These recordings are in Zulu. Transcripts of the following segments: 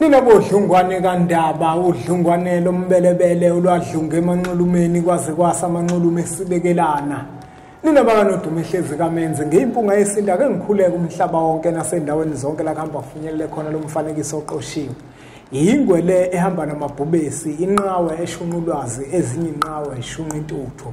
Ninabodlungwane kaNdaba udlungwane lombelebele olwadlunga emanxulumeni kwaze kwasa amanxulume sibekelana. Ninabaka nodumo ehlezi kaMenze ngeimpunga yesinda ke ngikhuleka umhlaba wonke nasendaweni zonke la kuhamba kufinyelele khona lo mfanekiso oqoshiwe. Ingwele ehamba namabhubesi inqawe eshunqulwazi ezinye inqawe eshunqa intuthu.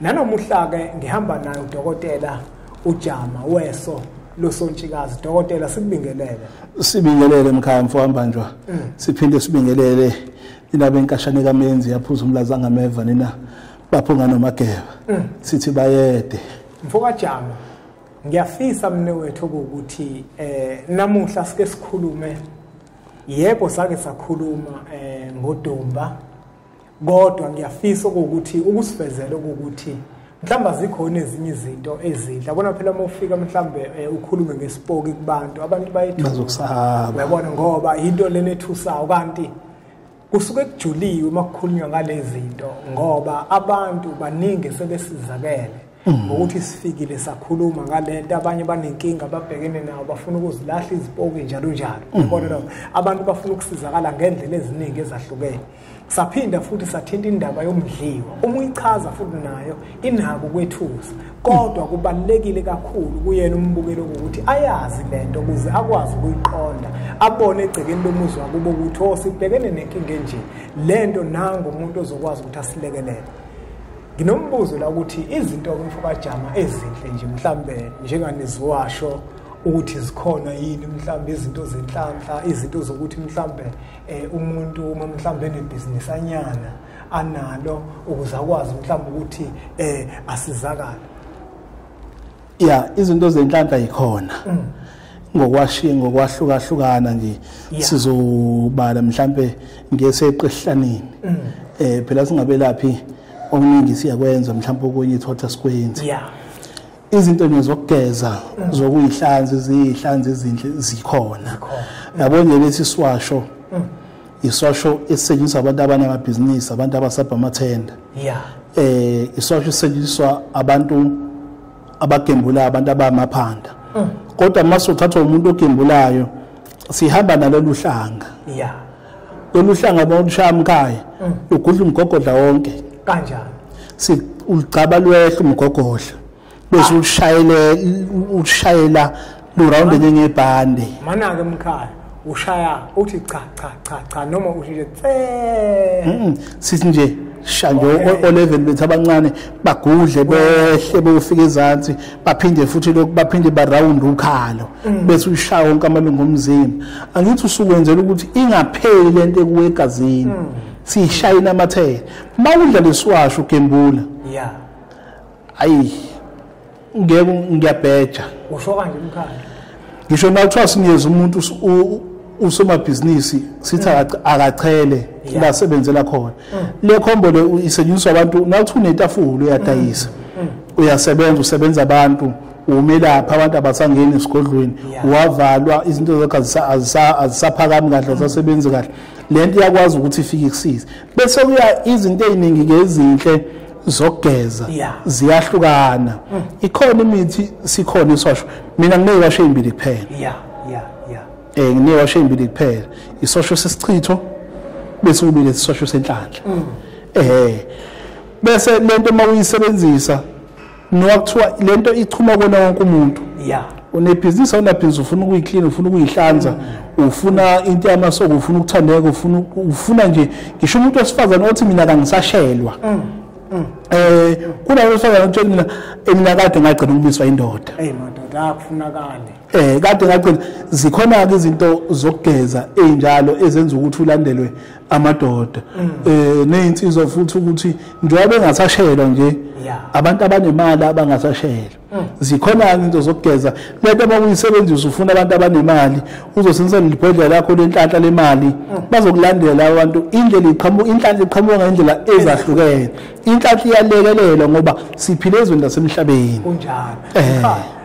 Nanomuhla ke ngihamba nayo udokotela uJama weso losontshikazi dokotela sibingelele emkhaya mfowambanjwa siphinde sibingelele indaba enkashane kaMenzi yaphuza umlaza ngameva nina baphunga nomageba sithi bayede mfoka Jama ngiyafisa mne wethu ukuthi namuhla sike sikhulume yebo sake sakhuluma ngoDumba kodwa ngiyafisa ukuthi ukusifezela ukuthi mhlamba zikhona ezinye izinto ezinhle yabona phela uma ufika mhlambe ukhulume ngesipoki kubantu abantu bazokusahaba uyabona ngoba into lenethusayo kanti kusuke kujuliwe makukhulunywa ngalezi zinto ngoba abantu baningi sebesizakele ukuthi sifikile sakhuluma ngalento abanye banenkinga babhekene nawo bafuna ukuzilahla izipoki njalo njalo yabona lo abantu bafuna ukusizakala ngendlela eziningi ezahlukene saphinda futhi sathinta indaba yomdliwa uma uyichaza futhi nayo inako kwethusa kodwa kubalekile kakhulu kuyena umbukelo ukuthi ayazi lento ukuze akwazi ukuyiqonda abone egcekeni lomuzi wakubo ukuthi sibhekene nenkinga enje lento nango umuntu ozokwazi ukuthi asilekelele. Nginombuzo la ukuthi izinto kumfoka Jama ezinhle nje mhlambe njenganiziwasho ukuthi zikhona yini mhlambe izinto zenhlanhla izinto zokuthi mhlambe umuntu uma mhlambe enebusiness anyana analo ukuze akwazi mhlambe ukuthi asizakala. Izinto zenhlanhla ikhona ngokwashiya ngokwahlukahlukana nje sizobala mhlambe ngeseqehlanini phela singabelaphi okuningi siyakwenza mhlawumbe okunye ithotha sikwenzi izinto nje zokugeza zokuyihlanza izihlanza ezinhle zikhona yabona lesi siwasho iswasho esisetshenziswa abantu abanamabhizinisi abantu abasabha amathenda iswasho esisetshenziswa abantu abagembula abantu abamaphanda kodwa mase uthathwa umuntu ogembulayo sihamba nalolu hlanga lolu hlanga bawushaya emkhaya ugudla umgogodla wonke kanjani si ulicaba lwehla umgogodla bese ushayela lo round njengebhande mana ke emkhaya ushaya uthi cha noma ushije sithi nje shanje o-level bethu abancane bagudle behle befika ezantsi baphinde futhi lokhu baphinde barawund ukhalo bese ushaya wonke amalungu omzimba angithi usukwenzela ukuthi ingapheli lento ekuwegazini sishayina amathela mawudla lesiwasho ugembula ayi ngiyabheja usho kanje emkhaya ngisho nakuthiwa sinikeza umuntu usomabhizinisi sithi akachele la sebenzela khona le khombo le isetshenziswa abantu nawuthi unetafula uyadayisa uyasebenza usebenza abantu umelapha abantu abasangeni esigodlweni wavalwa izinto zakhe azisaphakami kahle azisebenzi kahle lento iyakwazi ukuthi ifike kusiza bese kuya izinto eziningi ngezinhle zokugeza ziyahlukana ikhona imithi sikhona iswasho mina nginewasho ezimbili kuphela nginewasho ezimbili kuphela iswasho sesichitho bese ubile iswasho senhlanhla bese lento mawuyisebenzisa nokuthiwa lento ichuma kona wonke umuntu unebhizinisi awunabhizinisi ufuna ukuyiclean ufuna ukuyihlanza ufuna into yamasoko ufuna ukuthandeka ufuna nje ngisho umuntu osifazana othi mina kangisashelwa kuna wesifazana utshela mina kade ngagcina ukubiswa indoda madoda akufunakala kade ngagcina zikhona ke izinto zokugeza enjalo ezenza ukuthi ulandelwe amadoda nezinsizwa futhi ukuthi njengoba bengasashelwa nje abantu abanemali abangasashela zikhona izinto zokugeza lento abakuyisebenzisa ufuna abantu abanemali uzosebenzisa libhodlela lakho lenhlanhla lemali bazokulandela abantu indlela inhlanhla iqhamuka ngendlela ezahlukene inhlanhla iyalekelelwa ngoba siphile ezweni lasemhlabeni kunjalo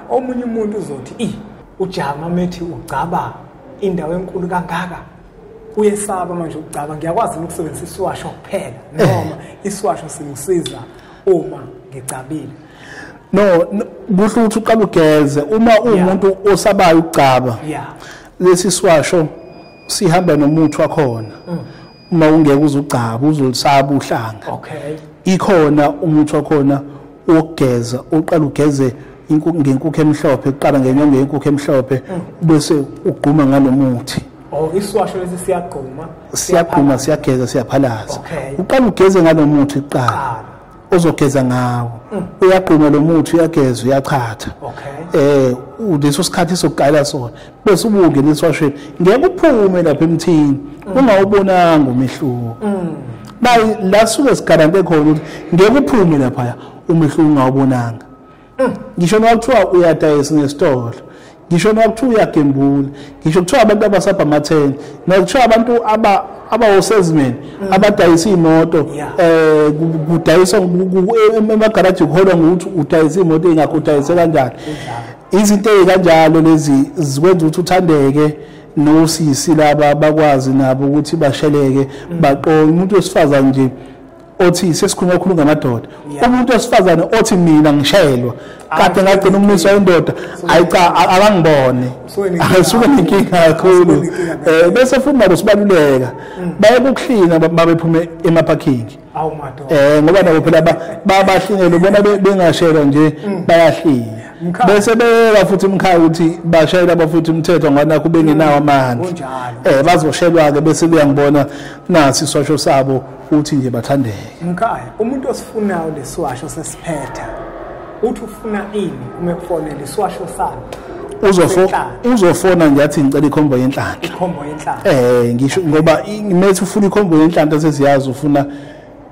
omunye umuntu uzothi uJama methi ugcaba indawo enkulu kangaka uyesaba manje ukugcaba ngiyakwazi ukusebenzisa iswasho kuphela noma iswasho singisiza uma ngicabile kuhle ukuthi uqala ugeze uma umuntu osabayo ukugcaba lesi siwasho sihamba nomuntu wakhona uma ungeke uzugcaba uzolisaba uhlanga okay ikhona umuthi wakhona ukugeza uqala ugeze ngenkukhu emhlophe uqala ngenyongo yenkukhu emhlophe bese ugquma ngalomuthi iswasho lesi siyagquma siyageza siyaphalaza okay uqala ugeze ngalomuthi uqala uzogeza ngawo uyagquma lo muthi uyageza uyachatha okay uleso sikhathi sokuqala sona bese ubuke leswashweni ngeke uphume lapha emthini ungawubonanga umehluko bayi la suke sigarante khona ukuthi ngeke uphume lapha umehluko ungawubonanga ngisho nokuthiwa uyadayisa nesitolo ngisho nokuthiwa uyagembula ngisho kuthiwa abantu abasapha amatheni nokuthiwa abantu abawo-salesmen abadayisa imoto kudayisa emagaraji kuholwa ngokuthi udayisa imoto engakho udayise kanjani izinto ezikanjalo lezi zikwenza ukuthi uthandeke nosisi laba bakwazi nabo ukuthi basheleke baqonde umuntu wesifazane nje othi sesikhuluma khulu ngamadoda umuntu wesifazane othi mina ngishelwa kade ngagcina umisa indoda ayicha akangibone asuke nenkinga kakhulu bese futhi nabo sibaluleka baye ukuhlina babephume emaparking ngoba nabo phela babahlingela ubona bengashelwa nje bayahlina bese beka futhi imkhaya ukuthi bashayela abafuthi umthetho nganakho bengenawo amandla bazoshelwa ke bese kuyangibona nasi iswasho sabo uthi nje bathandeke mkhaya umuntu osifunayo leswasho sesiphetha uthi ufuna ini uma kufonela iswasho sami uzofona ngiyathi ngicela ikhombo yenhlanhla ngisho ngoba ngimethi ufuna ikhombo yenhlanhla sesiyazi ufuna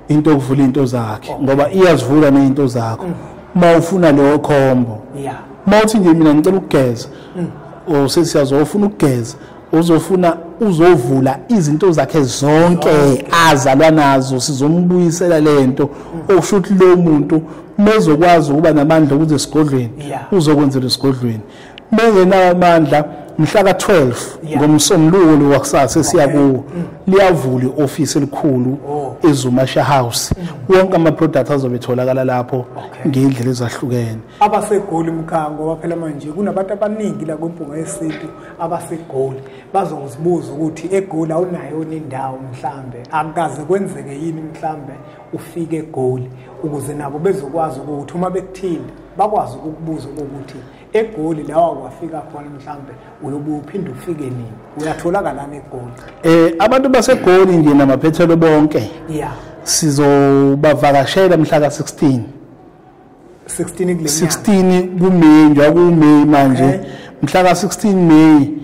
into okuvula into zakhe ngoba iyazivula nezinto zakho uma ufuna lo khombo mawuthi nje mina ngicela ukugeza sesiyazi ufuna ukugeza uzovula izinto zakhe zonke azalwa nazo sizombuyisela lento okusho ukuthi lo muntu mezokwazi ukuba namandla ukuze esigodlweni uzokwenzela esigodlweni mengenawo amandla mhla ka12 ngomsombuluko lowakusasa siya kuwo liyavula ioffice elikhulu eZumasha House wonke ama products azobe etholakala lapho ngendlela ezahlukene abasegoli mkhango ngoba phela manje kunabantu abaningi la kwempunga yesintu abasegoli bazokuzibuza ukuthi egoli awunayo indawo mhlambe akukaze kwenzeke yini mhlambe ufike egoli ukuze nabo bezokwazi ukuthi uma bekuthinda bakwazi ukukubuza ukuthi egoli lawa kwafika khona mhlambe uyobuphinde ufike nini uyatholakala egoli abantu basegoli nje namaphethelo bonke sizobavakashela mhla ka16 kuMeyi nje kuMeyi manje mhla ka16 Meyi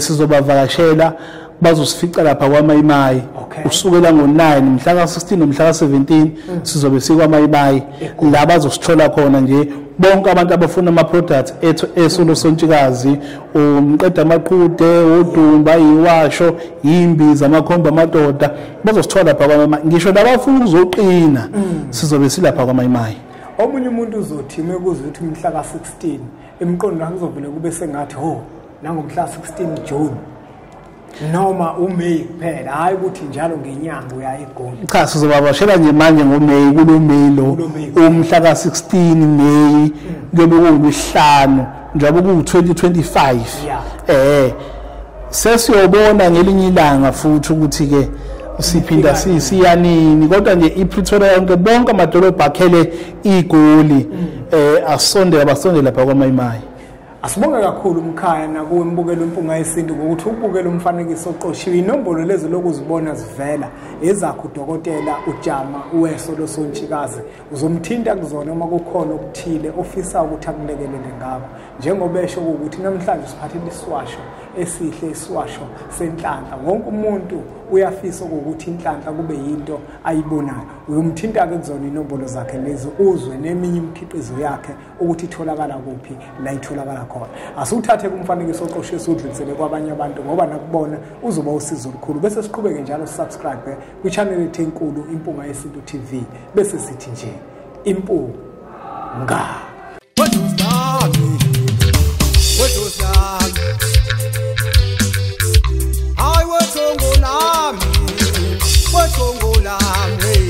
sizobavakashela bazosifica lapha kwaMayimayi usukela ngo9 mhla ka16 nomhla ka17 sizobe sikwaMayimayi la bazosithola khona nje bonke abantu abafuna ama products esolo sontshikazi umqeda amaqhude udumba iwasho imbiza amakhomba amadoda bazosithola lapha kwaMayimayi ngisho labafuna ukuzoqina sizobe silapha kwaMayimayi omunye umuntu uzothi mekuze ukuthi mhla ka16 emqondo akuzovela kube sengathi nangomhla 16 June noma uMeyi kuphela hayi ukuthi njalo ngenyanga uya egoli cha sizobabashela nje manje ngoMeyi kulo Meyi lo umhla ka16 Meyi kuyobe kuyihlanu njengoba ku2025 sesiyobona ngelinye ilanga futhi ukuthi ke siphinda siyanini kodwa nje iPretoria yonke bonke amadolobha akhele igoli asondela basondela lapha kwaMayimayi asibonga kakhulu umkhaya nakuwe umbukelo impunga yesintu ngokuthi ubukele umfanekiso oqoshiwe inombolo lezi lokuzibona zivela ezakho udokotela uJama uweso losontshikazi uzomthinta kuzona uma kukhona okuthile ofisa ukuthi akulekelele ngakho njengoba esho ukuthi namhlanje siphathele iswasho esihle iswasho senhlanhla wonke umuntu uyafisa ukuthi inhlanhla kube yinto ayibonayo uyomthinta ke kuzona inombolo zakhe lezi uzwe neminye imikhiqizo yakhe ukuthi itholakala kuphi la itholakala khona asuthathe kumfanekiso oqoshiwe udlulisele kwabanye abantu ngoba nakubona uzoba usizo olukhulu bese siqhubeke njalo subscribe ku-channel yethu enkulu Impunga Yesintu TV bese sithi nje impunga I was on go lami